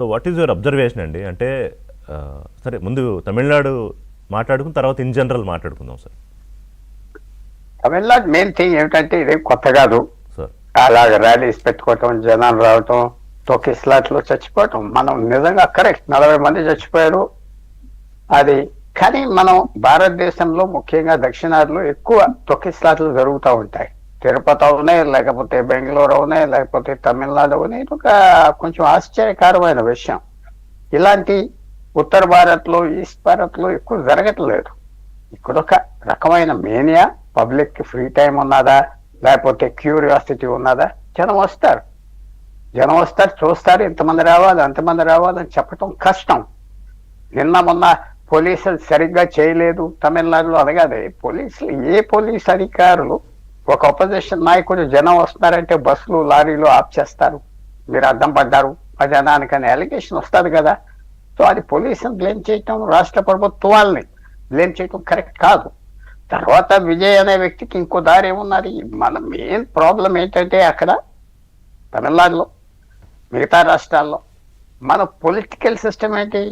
So what is your observation అండి? అంటే సరే ముందు తమిళనాడు మాట్లాడుకుని తర్వాత ఇన్ జనరల్ మాట్లాడుకుందాం సార్. తమిళనాడు మెయిన్ థింగ్ ఏమిటంటే ఇదేం కొత్త కాదు. సార్ అలాగ ర్యాలీస్ పెట్టుకోవటం, జనాలు రావటం, తొక్కిస్లాట్లో చచ్చిపోవటం. మనం నిజంగా కరెక్ట్ 40 మంది చచ్చిపోయారు అది. కానీ మనం భారతదేశంలో ముఖ్యంగా దక్షిణాదిలో ఎక్కువ తొక్కిస్లాట్లు జరుగుతూ ఉంటాయి. తిరుపతి అవునే, లేకపోతే బెంగళూరు అవునే, లేకపోతే తమిళనాడు అవునే. ఇది ఒక కొంచెం ఆశ్చర్యకరమైన విషయం. ఇలాంటి ఉత్తర భారత్లో, ఈస్ట్ భారత్లో ఎక్కువ జరగట్లేదు. ఇక్కడ ఒక రకమైన మేనియా, పబ్లిక్ కి ఫ్రీ టైం ఉన్నదా, లేకపోతే క్యూరియాసిటీ ఉన్నదా, జనం వస్తారు చూస్తారు, ఇంతమంది రావాలి అంతమంది రావాలని చెప్పటం కష్టం. నిన్న మొన్న పోలీసులు సరిగ్గా చేయలేదు తమిళనాడులో అనగానే పోలీసులు, ఏ పోలీస్ అధికారులు ఒక అపోజిషన్ నాయకుడు జనం వస్తున్నారంటే బస్సులు లారీలు ఆఫ్ చేస్తారు, మీరు అడ్డం పడ్డారు ఆ జనానికని అలిగేషన్ వస్తుంది కదా. సో అది పోలీసుని బ్లేమ్ చేయటం, రాష్ట్ర ప్రభుత్వాలని బ్లేమ్ చేయటం కరెక్ట్ కాదు. తర్వాత విజయ్ అనే వ్యక్తికి ఇంకో దారి ఏమున్నది? మన మెయిన్ ప్రాబ్లం ఏంటంటే అక్కడ తమిళనాడులో, మిగతా రాష్ట్రాల్లో మన పొలిటికల్ సిస్టమ్ ఏంటి?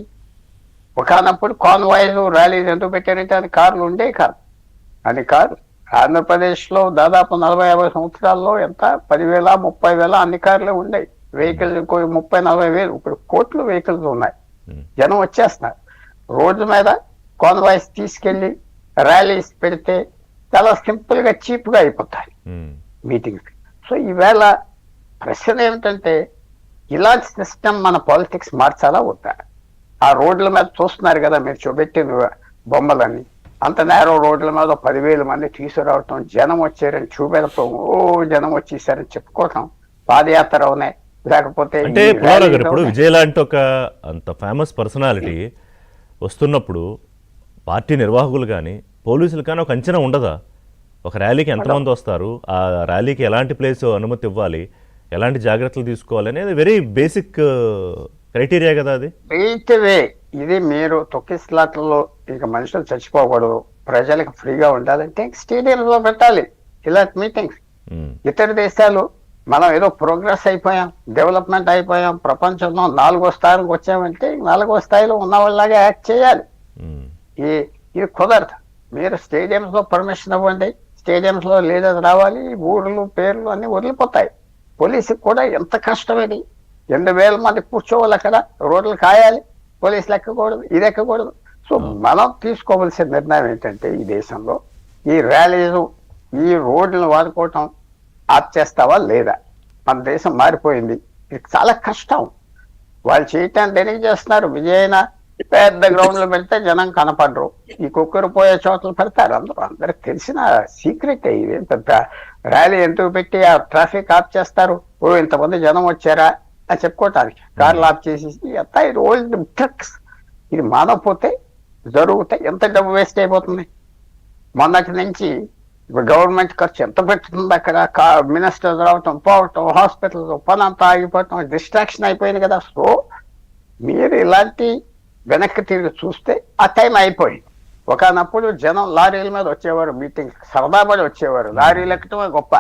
ఒకనప్పుడు కాన్వాయ్స్ ర్యాలీస్ ఎందుకు పెట్టారంటే అది కార్లు ఉండే కాదు. అది కాదు. ఆంధ్రప్రదేశ్లో దాదాపు 40-50 సంవత్సరాల్లో ఎంత 10,000 30,000 అన్ని కార్లే ఉండేవి. వెహికల్స్ 30-40 వేలు, ఇప్పుడు కోట్లు వెహికల్స్ ఉన్నాయి. జనం వచ్చేస్తున్నారు. రోడ్డు మీద కాన్వాయ్స్ తీసుకెళ్లి ర్యాలీస్ పెడితే చాలా సింపుల్ గా చీప్ గా అయిపోతాయి మీటింగ్స్. సో ఈవేళ ప్రశ్న ఏమిటంటే ఇలాంటి సిస్టమ్ మన పాలిటిక్స్ మార్చాలా వద్దా? ఆ రోడ్ల మీద చూస్తున్నారు కదా మీరు చూపెట్టిన బొమ్మలన్నీ, అంత నేరో రోడ్ల మీద 10,000 మంది తీసుకురావటం, జనం వచ్చారని చూపెడతాం, ఓ జనం వచ్చేసారని చెప్పుకోవటం, పాదయాత్ర అవునే, లేకపోతే అంటే ఇప్పుడు విజయ్ లాంటి ఒక అంత ఫేమస్ పర్సనాలిటీ వస్తున్నప్పుడు పార్టీ నిర్వాహకులు కానీ పోలీసులు కానీ ఒక అంచనా ఉండదా? ఒక ర్యాలీకి ఎంతమంది వస్తారు, ఆ ర్యాలీకి ఎలాంటి ప్లేస్ అనుమతి ఇవ్వాలి, ఎలాంటి జాగ్రత్తలు తీసుకోవాలి అనేది వెరీ బేసిక్ క్రైటీరియా కదా అది. ఇది మీరు తొక్కిస్లాట్లలో ఇక మనుషులు చచ్చిపోకూడదు, ప్రజలకు ఫ్రీగా ఉండాలంటే స్టేడియంలో పెట్టాలి ఇలాంటి మీటింగ్స్. ఇతర దేశాలు మనం ఏదో ప్రోగ్రెస్ అయిపోయాం, డెవలప్మెంట్ అయిపోయాం, ప్రపంచంలో 4వ స్థాయికి వచ్చామంటే 4వ స్థాయిలో ఉన్న వాళ్ళలాగా యాక్ట్ చేయాలి. ఇది కుదరదు. మీరు స్టేడియంస్ లో పర్మిషన్ ఇవ్వండి, స్టేడియంస్ లో లీడర్స్ రావాలి, ఊర్లు పేర్లు అన్ని వదిలిపోతాయి. పోలీసుకి కూడా ఎంత కష్టమేది, 2,000 మంది కూర్చోవాలి అక్కడ, రోడ్లు కాయాలి, పోలీసులు ఎక్కకూడదు, ఇది ఎక్కకూడదు. సో మనం తీసుకోవాల్సిన నిర్ణయం ఏంటంటే ఈ దేశంలో ఈ ర్యాలీలు, ఈ రోడ్లను వాడుకోవటం ఆప్ చేస్తావా లేదా? మన దేశం మారిపోయింది, ఇది చాలా కష్టం. వాళ్ళు చేయటాన్ని దేనికి చేస్తున్నారు? విజయన పెద్ద గ్రౌండ్ లో పెడితే జనం కనపడరు, ఈ కుక్కరు పోయే చోట్ల పెడతారు. అందరికి తెలిసిన సీక్రెట్. ఇది పెద్ద ర్యాలీ ఎందుకు పెట్టి ఆ ట్రాఫిక్ ఆఫ్ చేస్తారు? ఓ ఇంతమంది జనం వచ్చారా అని చెప్పుకోవటానికి కార్లు ఆఫ్ చేసేసి ఎంత. ఇది ఓల్డ్ ట్రిక్స్. ఇది మానకపోతే జరుగుతాయి. ఎంత డబ్బు వేస్ట్ అయిపోతుంది. మొన్నటి నుంచి ఇప్పుడు గవర్నమెంట్ ఖర్చు ఎంత పెట్టుతుంది అక్కడ, మినిస్టర్స్ రావటం, పోవటం, హాస్పిటల్స్ పని అంతా ఆగిపోవటం, డిస్ట్రాక్షన్ అయిపోయింది కదా. సో మీరు ఇలాంటి వెనక్కి తిరిగి చూస్తే ఆ టైం అయిపోయింది. ఒకనప్పుడు జనం లారీల మీద వచ్చేవారు, మీటింగ్ సరదాపడి వచ్చేవారు, లారీలు ఎక్కటమే గొప్ప.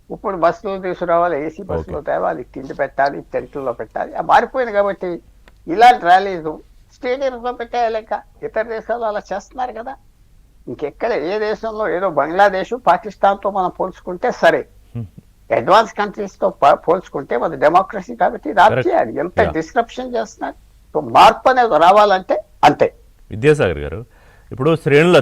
ఇప్పుడు బస్సులు తీసుకురావాలి, ఏసీ బస్సులో తేవాలి, తిండి పెట్టాలి, టెంట్లలో పెట్టాలి. అది మారిపోయింది. కాబట్టి ఇలాంటి ర్యాలీలు స్టేడియంలో పెట్టేయలేక ఇతర దేశాలు అలా చేస్తున్నారు కదా. ఇంకెక్కడ ఏ దేశంలో, ఏదో బంగ్లాదేశ్ పాకిస్తాన్తో మనం పోల్చుకుంటే సరే, అడ్వాన్స్ కంట్రీస్ తో పోల్చుకుంటే మన డెమోక్రసీ కాబట్టి ఇది చేయాలి. ఎంత డిస్క్రిప్షన్ చేస్తున్నారు. సో మార్పు అనేది రావాలంటే అంతే. విద్యాసాగర్ గారు, ఇప్పుడు శ్రేణుల